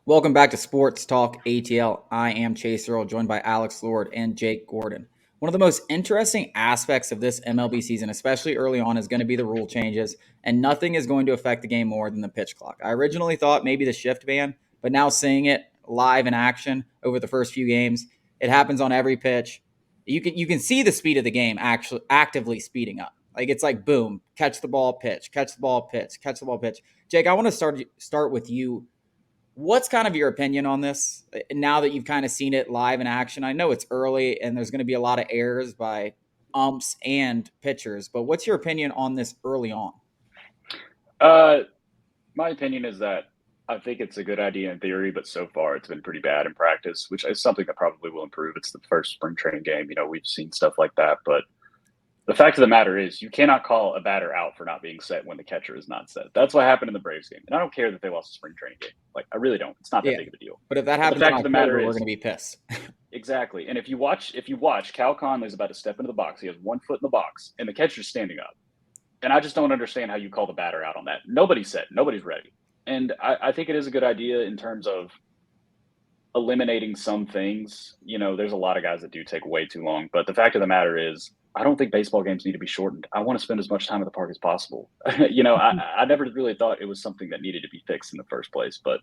Welcome back to Sports Talk ATL. I am Chase Earl, joined by Alex Lord and Jake Gordon. One of the most interesting aspects of this MLB season, especially early on, is going to be the rule changes, and nothing is going to affect the game more than the pitch clock. I originally thought maybe the shift ban, but now seeing it live in action over the first few games, it happens on every pitch. You can see the speed of the game actually actively speeding up. Like it's like boom, catch the ball, pitch, catch the ball, pitch, catch the ball, pitch. Jake, I want to start with you. What's kind of your opinion on this now that you've kind of seen it live in action? I know it's early and there's going to be a lot of errors by umps and pitchers, but what's your opinion on this early on? Uh, my opinion is that I think it's a good idea in theory, but so far it's been pretty bad in practice, which is something that probably will improve. It's the first spring training game. We've seen stuff like that, but the fact of the matter is you cannot call a batter out for not being set when the catcher is not set. That's what happened in the Braves game. And I don't care that they lost the spring training game. Like, I really don't. It's not that Yeah, big of a deal. but if that But the happens in fact of the matter October, we're going is, to be pissed. exactly. And if you watch, Cal Conley's about to step into the box. He has 1 foot in the box, and the catcher's standing up. And I just don't understand how you call the batter out on that. Nobody's set. Nobody's ready. And I think it is a good idea in terms of eliminating some things. There's a lot of guys that do take way too long. But the fact of the matter is, I don't think baseball games need to be shortened. I want to spend as much time at the park as possible. I never really thought it was something that needed to be fixed in the first place. But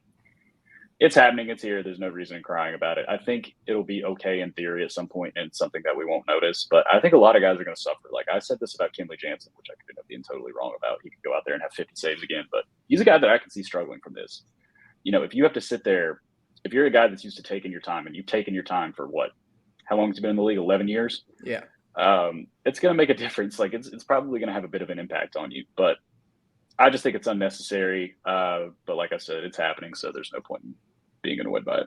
it's happening. It's here. There's no reason in crying about it. I think it'll be okay in theory at some point, and something that we won't notice. But I think a lot of guys are going to suffer. Like I said this about Kenley Jansen, which I could end up being totally wrong about. He could go out there and have 50 saves again, but he's a guy that I can see struggling from this. If you have to sit there, if you're a guy that's used to taking your time, and you've taken your time for what? How long has he been in the league? 11 years. Yeah. It's going to make a difference. Like it's probably going to have a bit of an impact on you, but I just think it's unnecessary. But like I said, it's happening, so there's no point in being annoyed by it.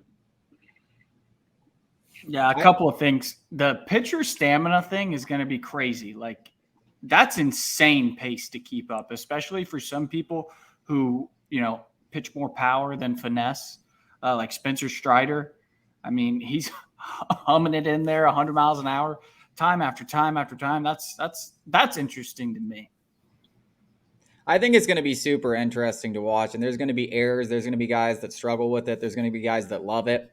Yeah, a couple of things. The pitcher stamina thing is going to be crazy. Like, that's insane pace to keep up, especially for some people who, pitch more power than finesse, like Spencer Strider. I mean, he's humming it in there 100 miles an hour, time after time after time. That's interesting to me. I think it's going to be super interesting to watch, and there's going to be errors. There's going to be guys that struggle with it. There's going to be guys that love it.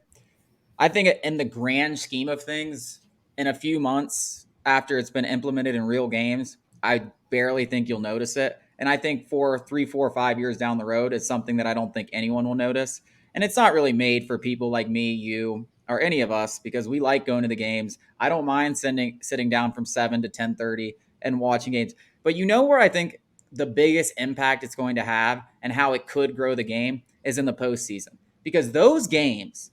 I think in the grand scheme of things, in a few months after it's been implemented in real games, I barely think you'll notice it. And I think for 3, 4, 5 years down the road, it's something that I don't think anyone will notice. And it's not really made for people like me, you, or any of us because we like going to the games. I don't mind sitting down from 7 to 10:30 and watching games. But you know where I think the biggest impact it's going to have and how it could grow the game is in the postseason. Because those games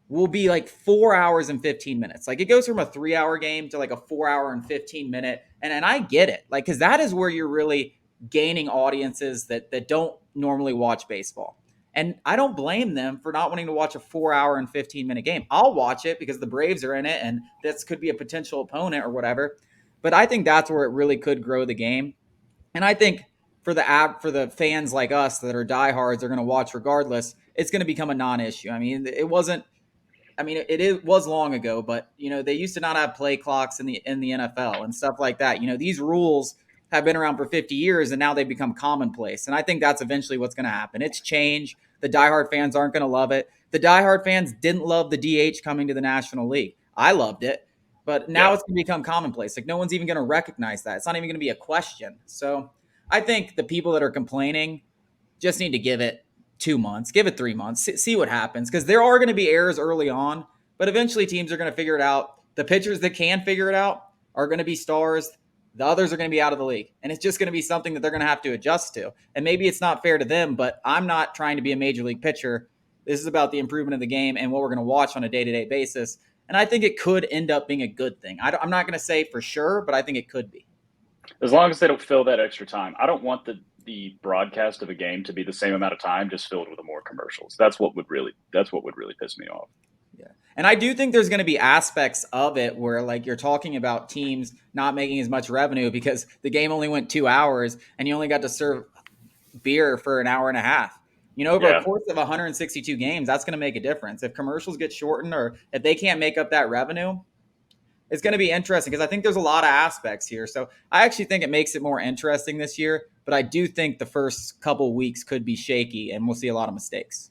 will be like 4 hours and 15 minutes. Like it goes from a 3 hour game to like a 4 hour and 15 minute. And I get it. Like, cause that is where you're really gaining audiences that don't normally watch baseball. And I don't blame them for not wanting to watch a 4 hour and 15 minute game. I'll watch it because the Braves are in it and this could be a potential opponent or whatever. But I think that's where it really could grow the game. And I think for the fans like us that are diehards are going to watch regardless, it's going to become a non-issue. I mean, it wasn't. I mean, it was long ago, but they used to not have play clocks in the NFL and stuff like that. These rules have been around for 50 years, and now they become commonplace. And I think that's eventually what's going to happen. It's change. The diehard fans aren't going to love it. The diehard fans didn't love the DH coming to the National League. I loved it, but now it's going to become commonplace. Like no one's even going to recognize that. It's not even going to be a question. So I think the people that are complaining just need to give it 2 months, give it 3 months, see what happens. Because there are going to be errors early on, but eventually teams are going to figure it out. The pitchers that can figure it out are going to be stars. The others are going to be out of the league. And it's just going to be something that they're going to have to adjust to. And maybe it's not fair to them, but I'm not trying to be a major league pitcher. This is about the improvement of the game and what we're going to watch on a day-to-day basis. And I think it could end up being a good thing. I'm not going to say for sure, but I think it could be. As long as they don't fill that extra time. I don't want the broadcast of a game to be the same amount of time, just filled with more commercials. That's what would really piss me off. Yeah. And I do think there's going to be aspects of it where like you're talking about teams not making as much revenue because the game only went 2 hours and you only got to serve beer for an hour and a half. Over a course of 162 games, that's going to make a difference. If commercials get shortened or if they can't make up that revenue, it's going to be interesting because I think there's a lot of aspects here. So I actually think it makes it more interesting this year, but I do think the first couple weeks could be shaky and we'll see a lot of mistakes.